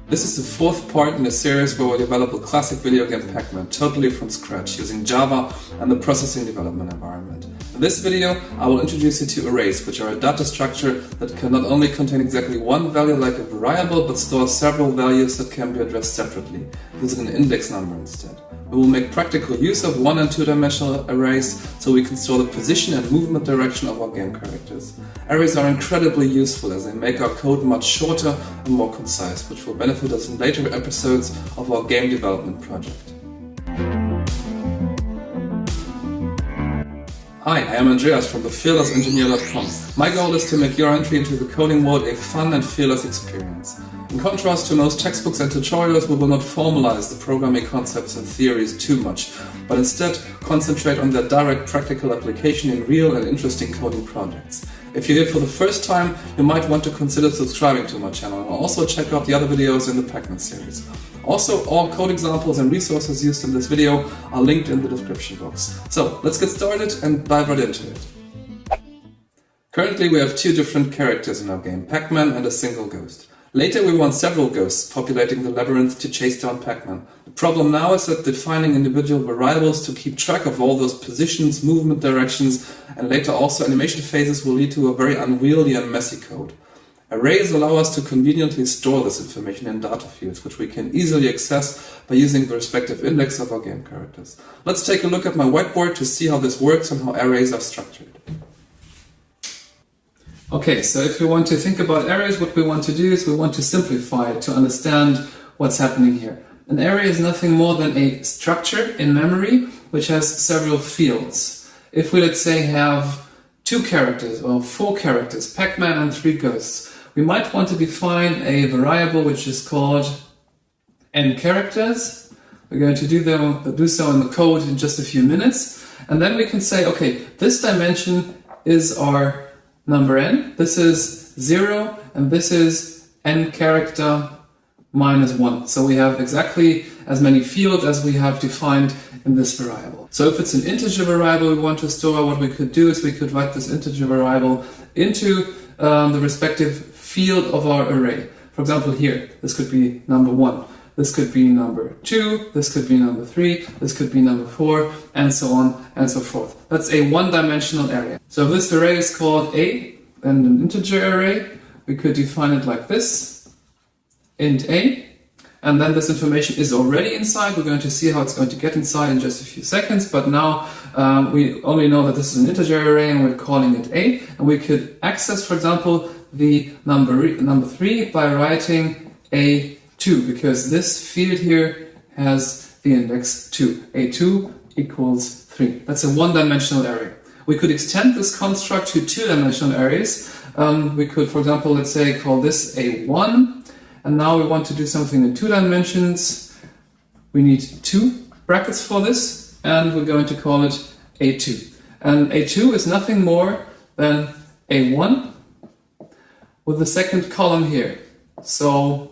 This is the fourth part in a series where we develop a classic video game Pac-Man totally from scratch using Java and the processing development environment. In this video, I will introduce you to arrays, which are a data structure that can not only contain exactly one value like a variable, but store several values that can be addressed separately, using an index number instead. We will make practical use of 1- and 2-dimensional arrays so we can store the position and movement direction of our game characters. Arrays are incredibly useful as they make our code much shorter and more concise, which will benefit us in later episodes of our game development project. Hi, I am Andreas from thefearlessengineer.com. My goal is to make your entry into the coding world a fun and fearless experience. In contrast to most textbooks and tutorials, we will not formalize the programming concepts and theories too much, but instead concentrate on their direct practical application in real and interesting coding projects. If you're here for the first time, you might want to consider subscribing to my channel and also check out the other videos in the Pacman series. Also, all code examples and resources used in this video are linked in the description box. So, let's get started and dive right into it. Currently we have two different characters in our game, Pac-Man and a single ghost. Later we want several ghosts populating the labyrinth to chase down Pac-Man. The problem now is that defining individual variables to keep track of all those positions, movement directions, and later also animation phases will lead to a very unwieldy and messy code. Arrays allow us to conveniently store this information in data fields, which we can easily access by using the respective index of our game characters. Let's take a look at my whiteboard to see how this works and how arrays are structured. Okay, so if we want to think about arrays, what we want to do is we want to simplify it to understand what's happening here. An array is nothing more than a structure in memory which has several fields. If we, let's say, have 2 characters or 4 characters, Pac-Man and 3 ghosts, we might want to define a variable which is called n characters. We're going to do so in the code in just a few minutes. And then we can say, okay, this dimension is our number n, this is 0, and this is n character minus 1. So we have exactly as many fields as we have defined in this variable. So if it's an integer variable we want to store, what we could do is we could write this integer variable into the respective field of our array. For example here, this could be number 1. This could be number 2, this could be number 3, this could be number 4, and so on and so forth. That's a one-dimensional array. So if this array is called A, and an integer array, we could define it like this, int A, and then this information is already inside. We're going to see how it's going to get inside in just a few seconds, but now we only know that this is an integer array and we're calling it A, and we could access, for example, the number 3 by writing A2, because this field here has the index 2. A2 equals 3. That's a one-dimensional array. We could extend this construct to 2-dimensional arrays. We could, for example, let's say call this A1, and now we want to do something in 2 dimensions. We need 2 brackets for this, and we're going to call it A2. And A2 is nothing more than A1 with the second column here. So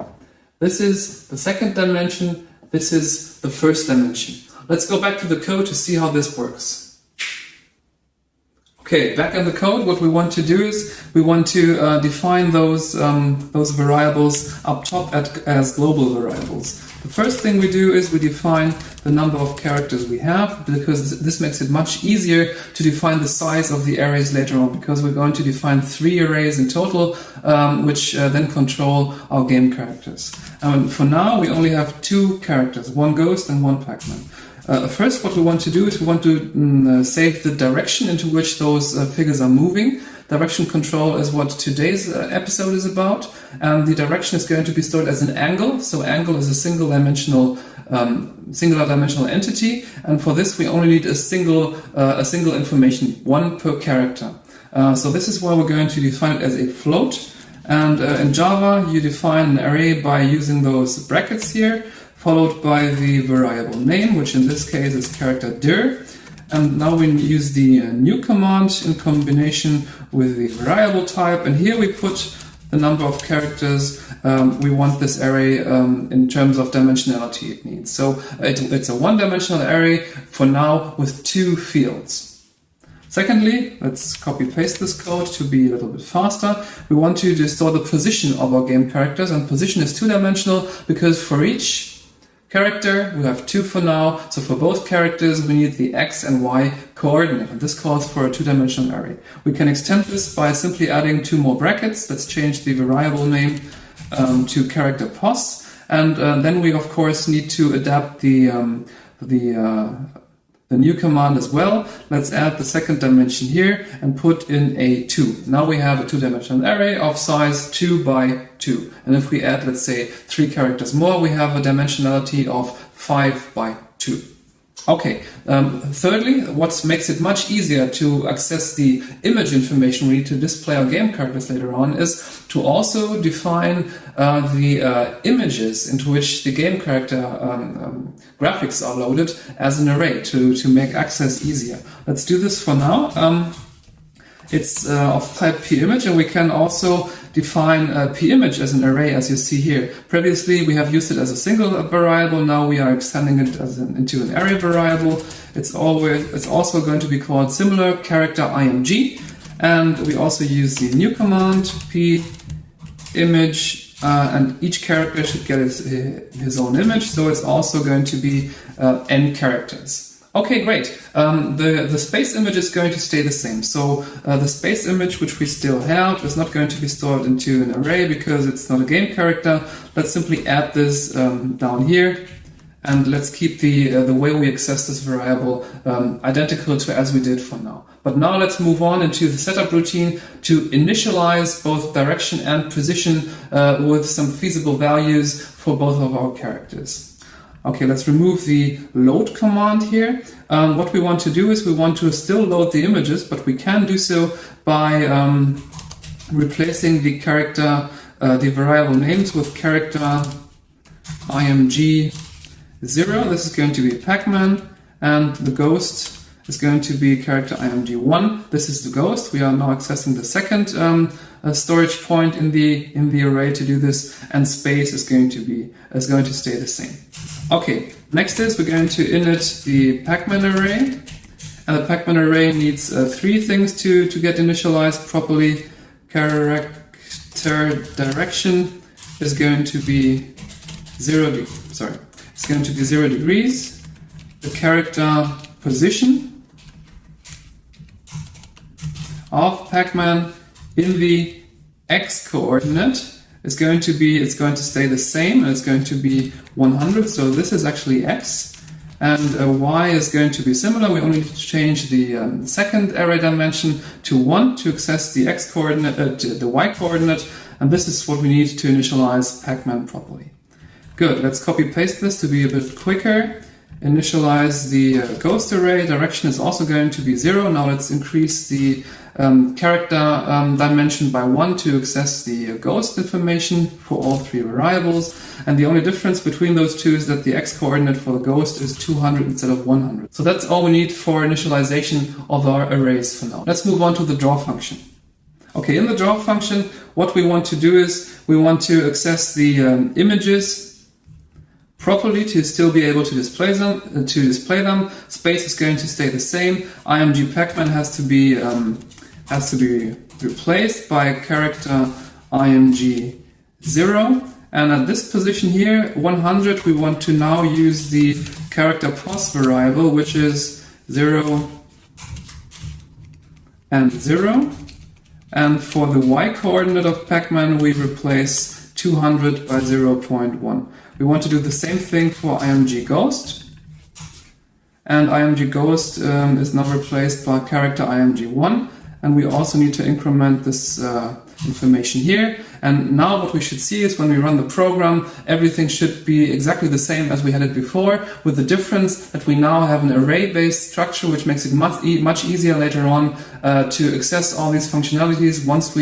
this is the second dimension, this is the first dimension. Let's go back to the code to see how this works. Okay, back in the code, what we want to do is we want to define those variables up top as global variables. The first thing we do is we define the number of characters we have, because this makes it much easier to define the size of the arrays later on, because we're going to define 3 arrays in total, which then control our game characters. And for now, we only have 2 characters, 1 ghost and 1 Pac-Man. First, what we want to do is we want to save the direction into which those figures are moving. Direction control is what today's episode is about, and the direction is going to be stored as an angle. So angle is a singular dimensional entity, and for this we only need a single information, 1 per character. So this is why we're going to define it as a float. And in Java, you define an array by using those brackets here, followed by the variable name, which in this case is character dir. And now we use the new command in combination with the variable type. And here we put the number of characters we want this array in terms of dimensionality it needs. So it's a one-dimensional array for now with 2 fields. Secondly, let's copy paste this code to be a little bit faster. We want to store the position of our game characters, and position is two-dimensional because for each character, we have 2 for now, so for both characters we need the x and y coordinate, and this calls for a two-dimensional array. We can extend this by simply adding 2 more brackets. Let's change the variable name to character pos, and then we of course need to adapt the new command as well. Let's add the second dimension here and put in a 2. Now we have a two-dimensional array of size 2 by 2. And if we add, let's say, 3 characters more, we have a dimensionality of 5 by 2. Okay, thirdly, what makes it much easier to access the image information we need to display our game characters later on is to also define the images into which the game character graphics are loaded as an array to make access easier. Let's do this for now. It's of type pimage, and we can also define pimage as an array, as you see here. Previously we have used it as a single variable, now we are extending it into an array variable. It's also going to be called similar character img, and we also use the new command pimage, and each character should get his own image, so it's also going to be n characters. Okay, great. The space image is going to stay the same. So the space image, which we still have, is not going to be stored into an array because it's not a game character. Let's simply add this down here, and let's keep the way we access this variable identical to as we did for now. But now let's move on into the setup routine to initialize both direction and position with some feasible values for both of our characters. Okay, let's remove the load command here. What we want to do is we want to still load the images, but we can do so by replacing the character, the variable names with character img0. This is going to be Pac-Man, and the ghost is going to be character img1. This is the ghost. We are now accessing the second storage point in the array to do this, and space is going to stay the same. Okay, next is we're going to init the Pacman array, and the Pacman array needs 3 things to get initialized properly. Character direction is going to be 0 degrees. The character position of Pacman in the x coordinate is going to stay the same, and it's going to be 100. So this is actually x, and y is going to be similar. We only need to change the second array dimension to 1 to access the x coordinate, the y coordinate, and this is what we need to initialize Pacman properly. Good. Let's copy paste this to be a bit quicker. Initialize the ghost array. Direction is also going to be 0. Now let's increase the character dimension by 1 to access the ghost information for all 3 variables. And the only difference between those two is that the x coordinate for the ghost is 200 instead of 100. So that's all we need for initialization of our arrays for now. Let's move on to the draw function. Okay, in the draw function, what we want to do is we want to access the images properly to still be able to display them. Space is going to stay the same. img Pacman has to be replaced by character img0, and at this position here, 100, we want to now use the character pos variable, which is 0 and 0. And for the y coordinate of Pacman, we replace 200 by 0.1. We want to do the same thing for img ghost, and img ghost is now replaced by character img1, and we also need to increment this information here. And now what we should see is when we run the program, everything should be exactly the same as we had it before, with the difference that we now have an array-based structure, which makes it much easier later on to access all these functionalities once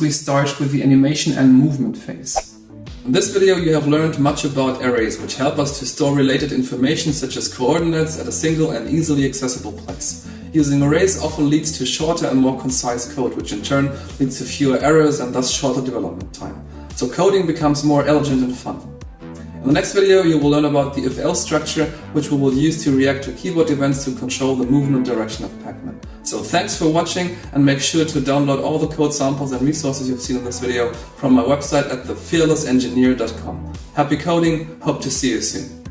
we start with the animation and movement phase. In this video you have learned much about arrays, which help us to store related information such as coordinates at a single and easily accessible place. Using arrays often leads to shorter and more concise code, which in turn leads to fewer errors and thus shorter development time. So coding becomes more elegant and fun. In the next video you will learn about the if-else structure, which we will use to react to keyboard events to control the movement direction of Pacman. So So thanks for watching, and make sure to download all the code samples and resources you've seen in this video from my website at thefearlessengineer.com. Happy coding, hope to see you soon.